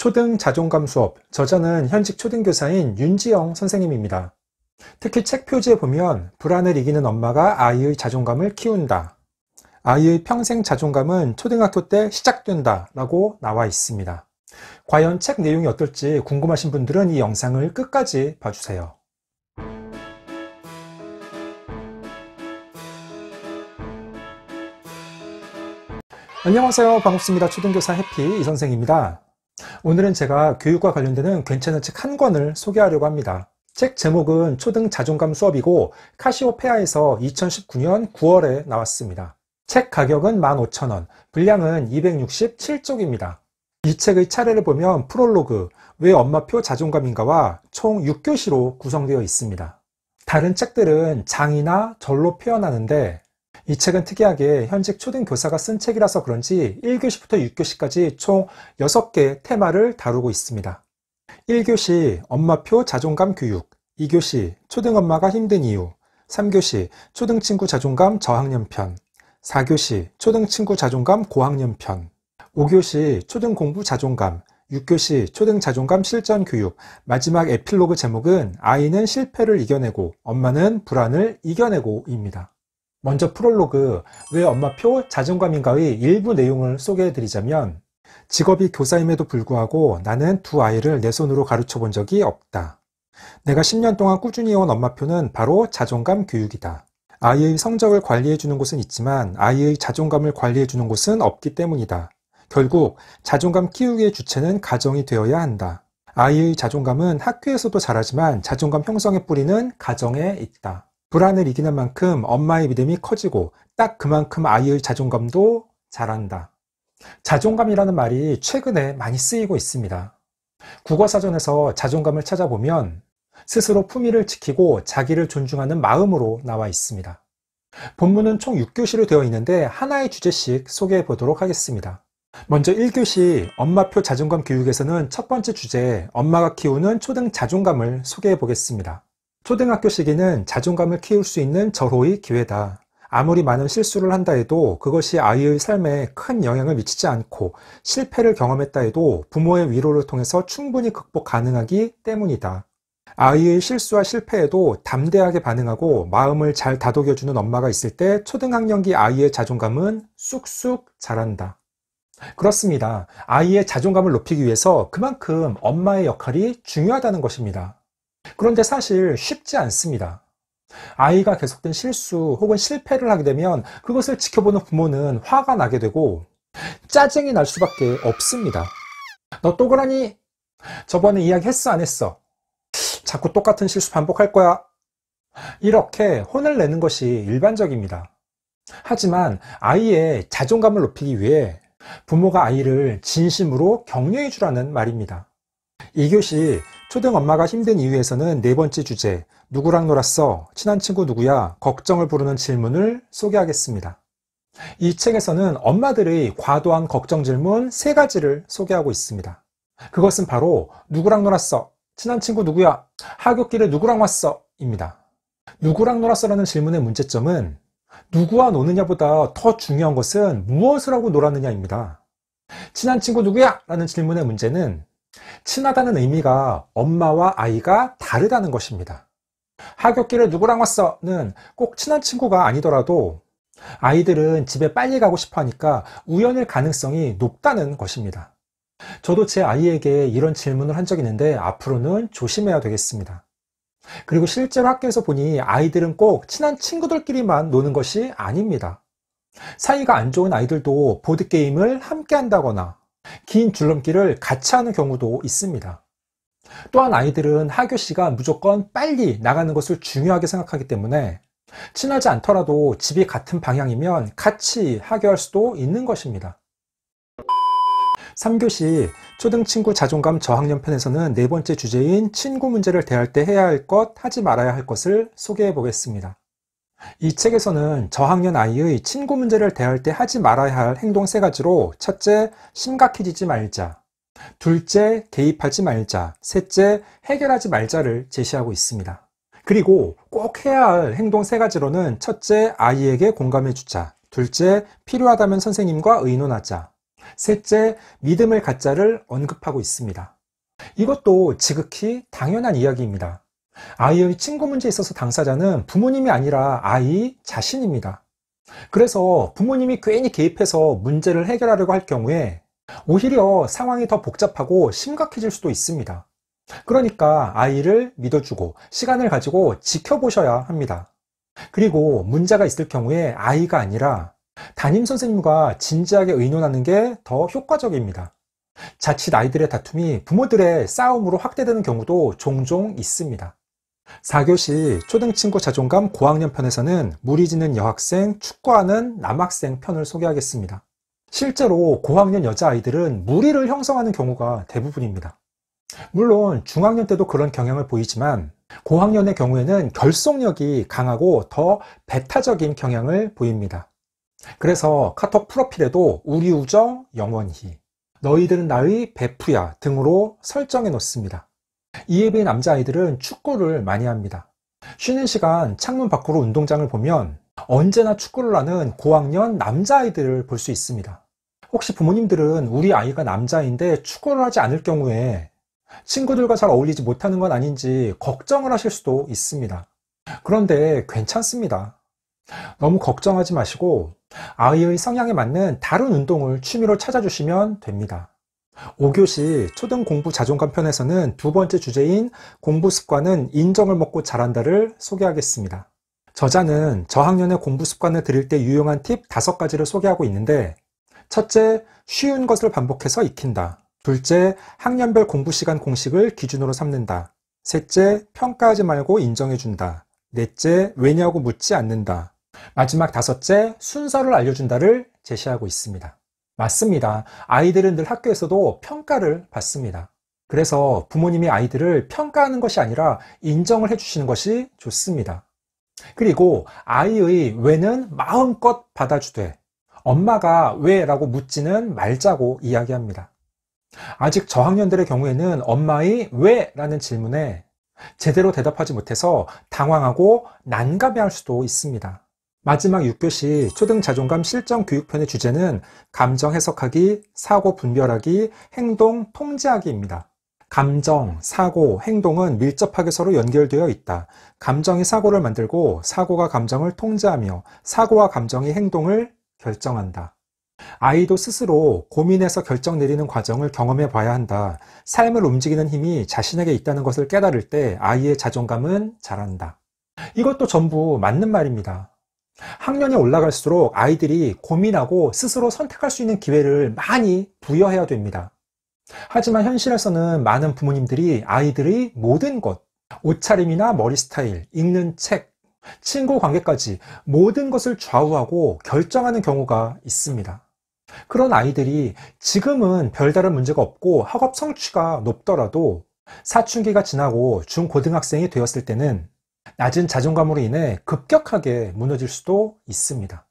초등 자존감 수업, 저자는 현직 초등교사인 윤지영 선생님입니다. 특히 책 표지에 보면 불안을 이기는 엄마가 아이의 자존감을 키운다. 아이의 평생 자존감은 초등학교 때 시작된다 라고 나와 있습니다. 과연 책 내용이 어떨지 궁금하신 분들은 이 영상을 끝까지 봐주세요. 안녕하세요. 반갑습니다. 초등교사 해피 이선생입니다. 오늘은 제가 교육과 관련되는 괜찮은 책 한 권을 소개하려고 합니다. 책 제목은 초등 자존감 수업이고 카시오페아에서 2019년 9월에 나왔습니다. 책 가격은 15,000원, 분량은 267쪽입니다. 이 책의 차례를 보면 프롤로그, 왜 엄마표 자존감인가와 총 6교시로 구성되어 있습니다. 다른 책들은 장이나 절로 표현하는데 이 책은 특이하게 현직 초등교사가 쓴 책이라서 그런지 1교시부터 6교시까지 총 6개 테마를 다루고 있습니다. 1교시 엄마표 자존감 교육, 2교시 초등엄마가 힘든 이유, 3교시 초등친구 자존감 저학년편, 4교시 초등친구 자존감 고학년편, 5교시 초등공부 자존감, 6교시 초등자존감 실전교육, 마지막 에필로그 제목은 아이는 실패를 이겨내고 엄마는 불안을 이겨내고입니다. 먼저 프롤로그, 왜 엄마표 자존감인가의 일부 내용을 소개해드리자면 직업이 교사임에도 불구하고 나는 두 아이를 내 손으로 가르쳐 본 적이 없다. 내가 10년 동안 꾸준히 해온 엄마표는 바로 자존감 교육이다. 아이의 성적을 관리해주는 곳은 있지만 아이의 자존감을 관리해주는 곳은 없기 때문이다. 결국 자존감 키우기의 주체는 가정이 되어야 한다. 아이의 자존감은 학교에서도 자라지만 자존감 형성의 뿌리는 가정에 있다. 불안을 이기는 만큼 엄마의 믿음이 커지고 딱 그만큼 아이의 자존감도 자란다. 자존감이라는 말이 최근에 많이 쓰이고 있습니다. 국어사전에서 자존감을 찾아보면 스스로 품위를 지키고 자기를 존중하는 마음으로 나와 있습니다. 본문은 총 6교시로 되어 있는데 하나의 주제씩 소개해 보도록 하겠습니다. 먼저 1교시 엄마표 자존감 교육에서는 첫 번째 주제 엄마가 키우는 초등 자존감을 소개해 보겠습니다. 초등학교 시기는 자존감을 키울 수 있는 절호의 기회다. 아무리 많은 실수를 한다 해도 그것이 아이의 삶에 큰 영향을 미치지 않고 실패를 경험했다 해도 부모의 위로를 통해서 충분히 극복 가능하기 때문이다. 아이의 실수와 실패에도 담대하게 반응하고 마음을 잘 다독여주는 엄마가 있을 때 초등학년기 아이의 자존감은 쑥쑥 자란다. 그렇습니다. 아이의 자존감을 높이기 위해서 그만큼 엄마의 역할이 중요하다는 것입니다. 그런데 사실 쉽지 않습니다. 아이가 계속된 실수 혹은 실패를 하게 되면 그것을 지켜보는 부모는 화가 나게 되고 짜증이 날 수밖에 없습니다. 너 또 그러니? 저번에 이야기 했어 안 했어? 자꾸 똑같은 실수 반복할 거야? 이렇게 혼을 내는 것이 일반적입니다. 하지만 아이의 자존감을 높이기 위해 부모가 아이를 진심으로 격려해 주라는 말입니다. 2교시 초등엄마가 힘든 이유에서는 네 번째 주제 누구랑 놀았어? 친한 친구 누구야? 걱정을 부르는 질문을 소개하겠습니다. 이 책에서는 엄마들의 과도한 걱정 질문 3가지를 소개하고 있습니다. 그것은 바로 누구랑 놀았어? 친한 친구 누구야? 하굣길에 누구랑 왔어? 입니다. 누구랑 놀았어라는 질문의 문제점은 누구와 노느냐보다 더 중요한 것은 무엇을 하고 놀았느냐입니다. 친한 친구 누구야? 라는 질문의 문제는 친하다는 의미가 엄마와 아이가 다르다는 것입니다. 하굣길에 누구랑 왔어?는 꼭 친한 친구가 아니더라도 아이들은 집에 빨리 가고 싶어 하니까 우연일 가능성이 높다는 것입니다. 저도 제 아이에게 이런 질문을 한 적이 있는데 앞으로는 조심해야 되겠습니다. 그리고 실제로 학교에서 보니 아이들은 꼭 친한 친구들끼리만 노는 것이 아닙니다. 사이가 안 좋은 아이들도 보드게임을 함께 한다거나 긴 줄넘기를 같이 하는 경우도 있습니다. 또한 아이들은 하교시가 무조건 빨리 나가는 것을 중요하게 생각하기 때문에 친하지 않더라도 집이 같은 방향이면 같이 하교할 수도 있는 것입니다. 3교시 초등친구 자존감 저학년 편에서는 네 번째 주제인 친구 문제를 대할 때 해야 할 것, 하지 말아야 할 것을 소개해 보겠습니다. 이 책에서는 저학년 아이의 친구 문제를 대할 때 하지 말아야 할 행동 3가지로 첫째, 심각해지지 말자, 둘째, 개입하지 말자, 셋째, 해결하지 말자를 제시하고 있습니다. 그리고 꼭 해야 할 행동 3가지로는 첫째, 아이에게 공감해 주자, 둘째, 필요하다면 선생님과 의논하자, 셋째, 믿음을 갖자를 언급하고 있습니다. 이것도 지극히 당연한 이야기입니다. 아이의 친구 문제에 있어서 당사자는 부모님이 아니라 아이 자신입니다. 그래서 부모님이 괜히 개입해서 문제를 해결하려고 할 경우에 오히려 상황이 더 복잡하고 심각해질 수도 있습니다. 그러니까 아이를 믿어주고 시간을 가지고 지켜보셔야 합니다. 그리고 문제가 있을 경우에 아이가 아니라 담임 선생님과 진지하게 의논하는 게 더 효과적입니다. 자칫 아이들의 다툼이 부모들의 싸움으로 확대되는 경우도 종종 있습니다. 4교시 초등친구 자존감 고학년 편에서는 무리지는 여학생, 축구하는 남학생 편을 소개하겠습니다. 실제로 고학년 여자아이들은 무리를 형성하는 경우가 대부분입니다. 물론 중학년 때도 그런 경향을 보이지만 고학년의 경우에는 결속력이 강하고 더 배타적인 경향을 보입니다. 그래서 카톡 프로필에도 우리 우정 영원히, 너희들은 나의 베프야 등으로 설정해 놓습니다. 이에 비해 남자아이들은 축구를 많이 합니다. 쉬는 시간 창문 밖으로 운동장을 보면 언제나 축구를 하는 고학년 남자아이들을 볼 수 있습니다. 혹시 부모님들은 우리 아이가 남자인데 축구를 하지 않을 경우에 친구들과 잘 어울리지 못하는 건 아닌지 걱정을 하실 수도 있습니다. 그런데 괜찮습니다. 너무 걱정하지 마시고 아이의 성향에 맞는 다른 운동을 취미로 찾아주시면 됩니다. 5교시 초등 공부 자존감 편에서는 두 번째 주제인 공부 습관은 인정을 먹고 잘한다를 소개하겠습니다. 저자는 저학년의 공부 습관을 들일 때 유용한 팁 5가지를 소개하고 있는데, 첫째, 쉬운 것을 반복해서 익힌다. 둘째, 학년별 공부 시간 공식을 기준으로 삼는다. 셋째, 평가하지 말고 인정해준다. 넷째, 왜냐고 묻지 않는다. 마지막 5째, 순서를 알려준다를 제시하고 있습니다. 맞습니다. 아이들은 늘 학교에서도 평가를 받습니다. 그래서 부모님이 아이들을 평가하는 것이 아니라 인정을 해주시는 것이 좋습니다. 그리고 아이의 왜는 마음껏 받아주되 엄마가 왜 라고 묻지는 말자고 이야기합니다. 아직 저학년들의 경우에는 엄마의 왜 라는 질문에 제대로 대답하지 못해서 당황하고 난감해할 수도 있습니다. 마지막 6교시 초등 자존감 실전 교육편의 주제는 감정 해석하기, 사고 분별하기, 행동 통제하기입니다. 감정, 사고, 행동은 밀접하게 서로 연결되어 있다. 감정이 사고를 만들고 사고가 감정을 통제하며 사고와 감정이 행동을 결정한다. 아이도 스스로 고민해서 결정 내리는 과정을 경험해 봐야 한다. 삶을 움직이는 힘이 자신에게 있다는 것을 깨달을 때 아이의 자존감은 자란다. 이것도 전부 맞는 말입니다. 학년이 올라갈수록 아이들이 고민하고 스스로 선택할 수 있는 기회를 많이 부여해야 됩니다. 하지만 현실에서는 많은 부모님들이 아이들의 모든 것, 옷차림이나 머리 스타일, 읽는 책, 친구 관계까지 모든 것을 좌우하고 결정하는 경우가 있습니다. 그런 아이들이 지금은 별다른 문제가 없고 학업 성취가 높더라도 사춘기가 지나고 중고등학생이 되었을 때는 낮은 자존감으로 인해 급격하게 무너질 수도 있습니다.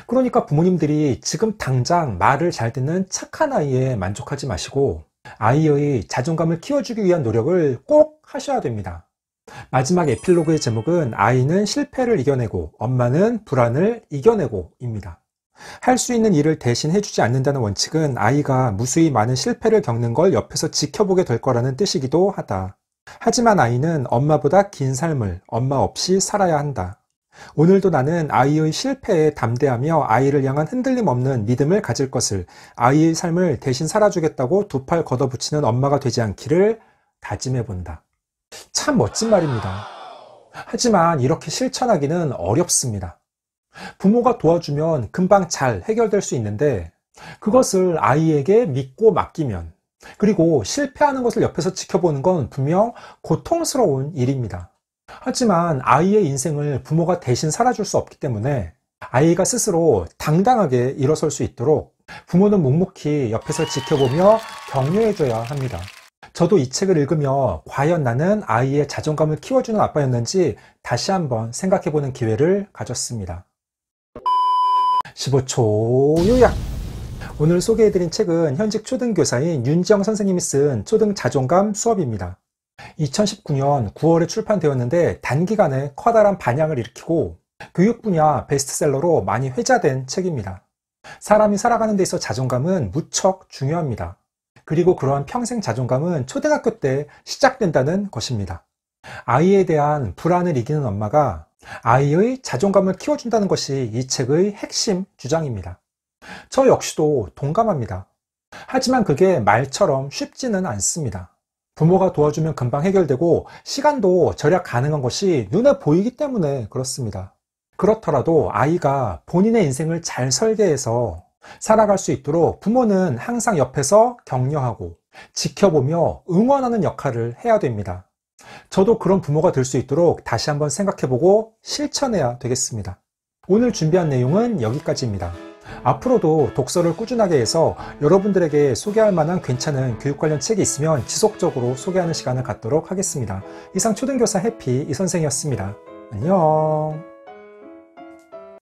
그러니까 부모님들이 지금 당장 말을 잘 듣는 착한 아이에 만족하지 마시고 아이의 자존감을 키워주기 위한 노력을 꼭 하셔야 됩니다. 마지막 에필로그의 제목은 아이는 실패를 이겨내고 엄마는 불안을 이겨내고 입니다. 할 수 있는 일을 대신 해주지 않는다는 원칙은 아이가 무수히 많은 실패를 겪는 걸 옆에서 지켜보게 될 거라는 뜻이기도 하다. 하지만 아이는 엄마보다 긴 삶을 엄마 없이 살아야 한다. 오늘도 나는 아이의 실패에 담대하며 아이를 향한 흔들림 없는 믿음을 가질 것을, 아이의 삶을 대신 살아주겠다고 두 팔 걷어붙이는 엄마가 되지 않기를 다짐해본다. 참 멋진 말입니다. 하지만 이렇게 실천하기는 어렵습니다. 부모가 도와주면 금방 잘 해결될 수 있는데 그것을 아이에게 믿고 맡기면, 그리고 실패하는 것을 옆에서 지켜보는 건 분명 고통스러운 일입니다. 하지만 아이의 인생을 부모가 대신 살아줄 수 없기 때문에 아이가 스스로 당당하게 일어설 수 있도록 부모는 묵묵히 옆에서 지켜보며 격려해줘야 합니다. 저도 이 책을 읽으며 과연 나는 아이의 자존감을 키워주는 아빠였는지 다시 한번 생각해보는 기회를 가졌습니다. 15초 요약! 오늘 소개해드린 책은 현직 초등교사인 윤지영 선생님이 쓴 초등 자존감 수업입니다. 2019년 9월에 출판되었는데 단기간에 커다란 반향을 일으키고 교육 분야 베스트셀러로 많이 회자된 책입니다. 사람이 살아가는 데 있어 자존감은 무척 중요합니다. 그리고 그러한 평생 자존감은 초등학교 때 시작된다는 것입니다. 아이에 대한 불안을 이기는 엄마가 아이의 자존감을 키워준다는 것이 이 책의 핵심 주장입니다. 저 역시도 동감합니다. 하지만 그게 말처럼 쉽지는 않습니다. 부모가 도와주면 금방 해결되고 시간도 절약 가능한 것이 눈에 보이기 때문에 그렇습니다. 그렇더라도 아이가 본인의 인생을 잘 설계해서 살아갈 수 있도록 부모는 항상 옆에서 격려하고 지켜보며 응원하는 역할을 해야 됩니다. 저도 그런 부모가 될 수 있도록 다시 한번 생각해보고 실천해야 되겠습니다. 오늘 준비한 내용은 여기까지입니다. 앞으로도 독서를 꾸준하게 해서 여러분들에게 소개할 만한 괜찮은 교육 관련 책이 있으면 지속적으로 소개하는 시간을 갖도록 하겠습니다. 이상 초등교사 해피 이선생이었습니다. 안녕.